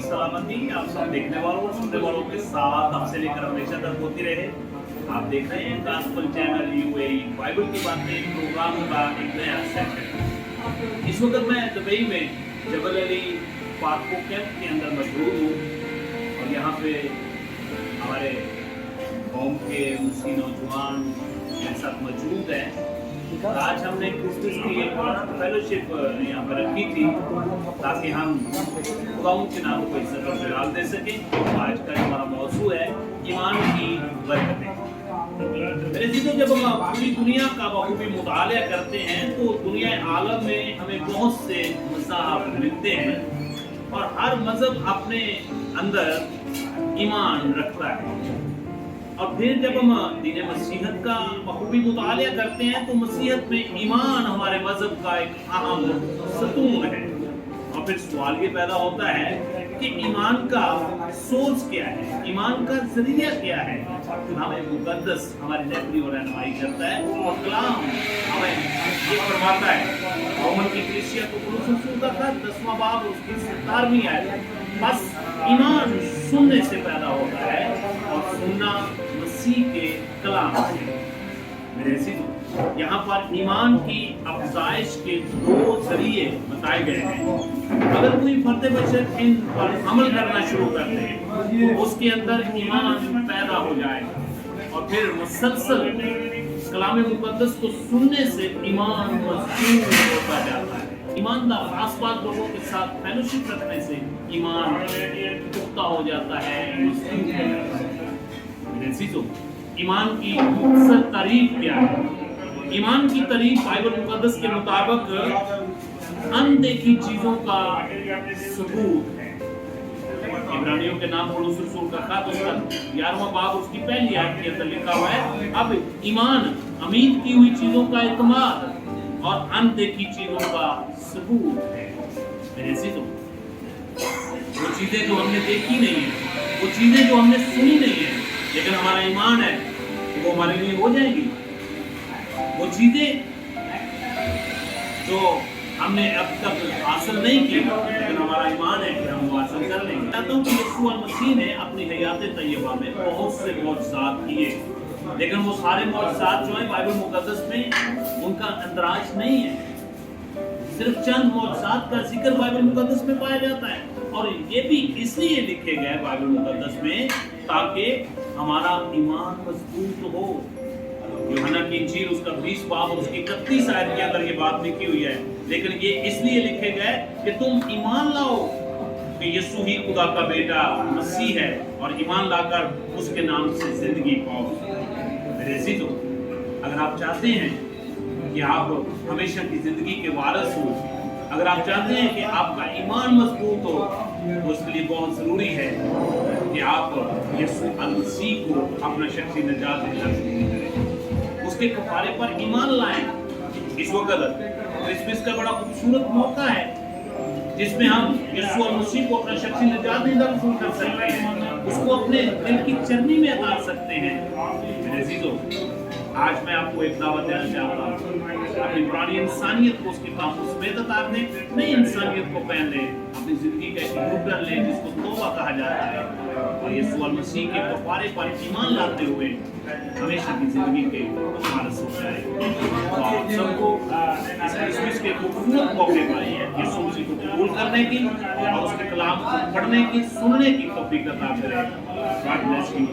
सलामती आप सब देखने वालों और सुनने वालों के साथ आपसे लेकर हमेशा तक होती रहे। आप देख रहे हैं गॉस्पेल चैनल यूएई बाइबल की बातें प्रोग्राम का एक नया सेशन। इस वक्त मैं दुबई में जबल अली पार्को कैंप के अंदर मौजूद हूँ और यहाँ पे हमारे कौम के मुस्लिम नौजवान मेरे साथ मौजूद हैं। आज हमने क्रिसमस की एक फेलोशिप यहाँ पर रखी थी ताकि हम खुदावंद के नाम को इज्जत और जलाल दे सकें। आज का हमारा मौजू है ईमान की बरकतें। मेरे जीतो जब हम पूरी दुनिया का बखूबी मुताला करते हैं तो दुनिया आलम में हमें बहुत से मज़ाहब मिलते हैं और हर मजहब अपने अंदर ईमान रखता है। और फिर जब हम दीन मसीहत का बखूबी मुताला करते हैं तो मसीहत में ईमान हमारे मजहब का एक अहम सतून है। और फिर सवाल ये पैदा होता है कि ईमान का सोर्स क्या है, ईमान का जरिया क्या है। हमें मुकद्दस हमारी रहबरी और रहनुमाई करता है और कलाम हमें ये फरमाता है। रोमन की कलीसिया को पौलुस का था 10वां बाब उसकी 17वीं आयत। बस ईमान सुनने से पैदा होता है और सुनना मसीह के कलाम से। मेरे अज़ीज़ों, यहाँ पर ईमान की अफजाइश के 2 जरिए बताए गए हैं। अगर कोई फर्द बशर इन पर अमल करना शुरू कर दे तो उसके अंदर ईमान पैदा हो जाएगा और फिर मुसलसल कलाम मुकद्दस को सुनने से ईमान मजबूत होता जाता है। ईमानदार आसपास लोगों के साथ फेलोशिप रखने से ईमान पुख्ता हो जाता है, मजबूत हो जाता है। मेरे अज़ीज़ों, ईमान की मुख्तसर तारीफ क्या है? ईमान की तारीफ बाइबल मुकद्दस के मुताबिक अनदेखी चीजों का सबूत है। इब्रानियों के नाम पौलुस रसूल का खत उसका 11वां बाब उसकी पहली आयत के अंदर लिखा हुआ है, अब ईमान उम्मीद की हुई चीजों का इत्मीनान और अनदेखी चीजों का सबूत है। मेरे अज़ीज़ों, वो चीजें जो हमने देखी नहीं है, वो चीजें जो हमने सुनी नहीं है, लेकिन हमारा ईमान है कि वो हमारे लिए हो जाएगी। वो चीजें जो हमने अब तक हासिल नहीं की, लेकिन हमारा ईमान है कि हम वो हासिल कर लेंगे। चाहता हूँ कि यीशु मसीह ने अपनी हयात तैयबा में बहुत से मौजज़ात किए, लेकिन वो सारे मौजज़ात जो हैं बाइबल मुकद्दस में उनका अंदराज नहीं है। सिर्फ चंद मौजज़ात का जिक्र बाइबल मुकद्दस में पाया जाता है और ये भी इसलिए लिखे गए बाइबल मुकद्दस में ताकि हमारा ईमान मजबूत हो। यूहन्ना की इंजील उसका 20 बाब और उसकी 31 आयत के अंदर ये बात लिखी हुई है, लेकिन ये इसलिए लिखे गए कि तुम ईमान लाओ कि यीशु ही खुदा का बेटा मसीह है और ईमान लाकर उसके नाम से जिंदगी पाओ। मेरे अज़ीज़ों, अगर आप चाहते हैं कि आप हमेशा की जिंदगी के वारिस हो, अगर आप चाहते हैं कि आपका ईमान मजबूत हो, तो उसके लिए बहुत जरूरी है कि आप यीशु मसीह को अपना शख्सी निजात करें, उसके कफारे पर ईमान लाएं। इस वक्त क्रिसमस का बड़ा खूबसूरत मौका है जिसमें हम यीशु मसीह को अपना शख्सी निजात कर सकते हैं, उसको अपने दिल की चरनी में उतार सकते हैं। मेरे अज़ीज़ों, आज मैं आपको एक दावत देना चाहता हूँ, अपनी पुरानी इंसानियत को उसके कामों में उतारने, नई इंसानियत को पहन ले, अपनी जिंदगी का एक रूप डाल ले जिसको तौबा कहा जाता है और यीशु मसीह के कफारे पर ईमान लाते हुए हमेशा की जिंदगी के वारिस हो जाए। तो आप सबको इस क्रिसमस के खूबसूरत मौके पर यीशु मसीह को कबूल करने की और उसके कलाम को पढ़ने की, सुनने की तौफीक अता करें। God bless you.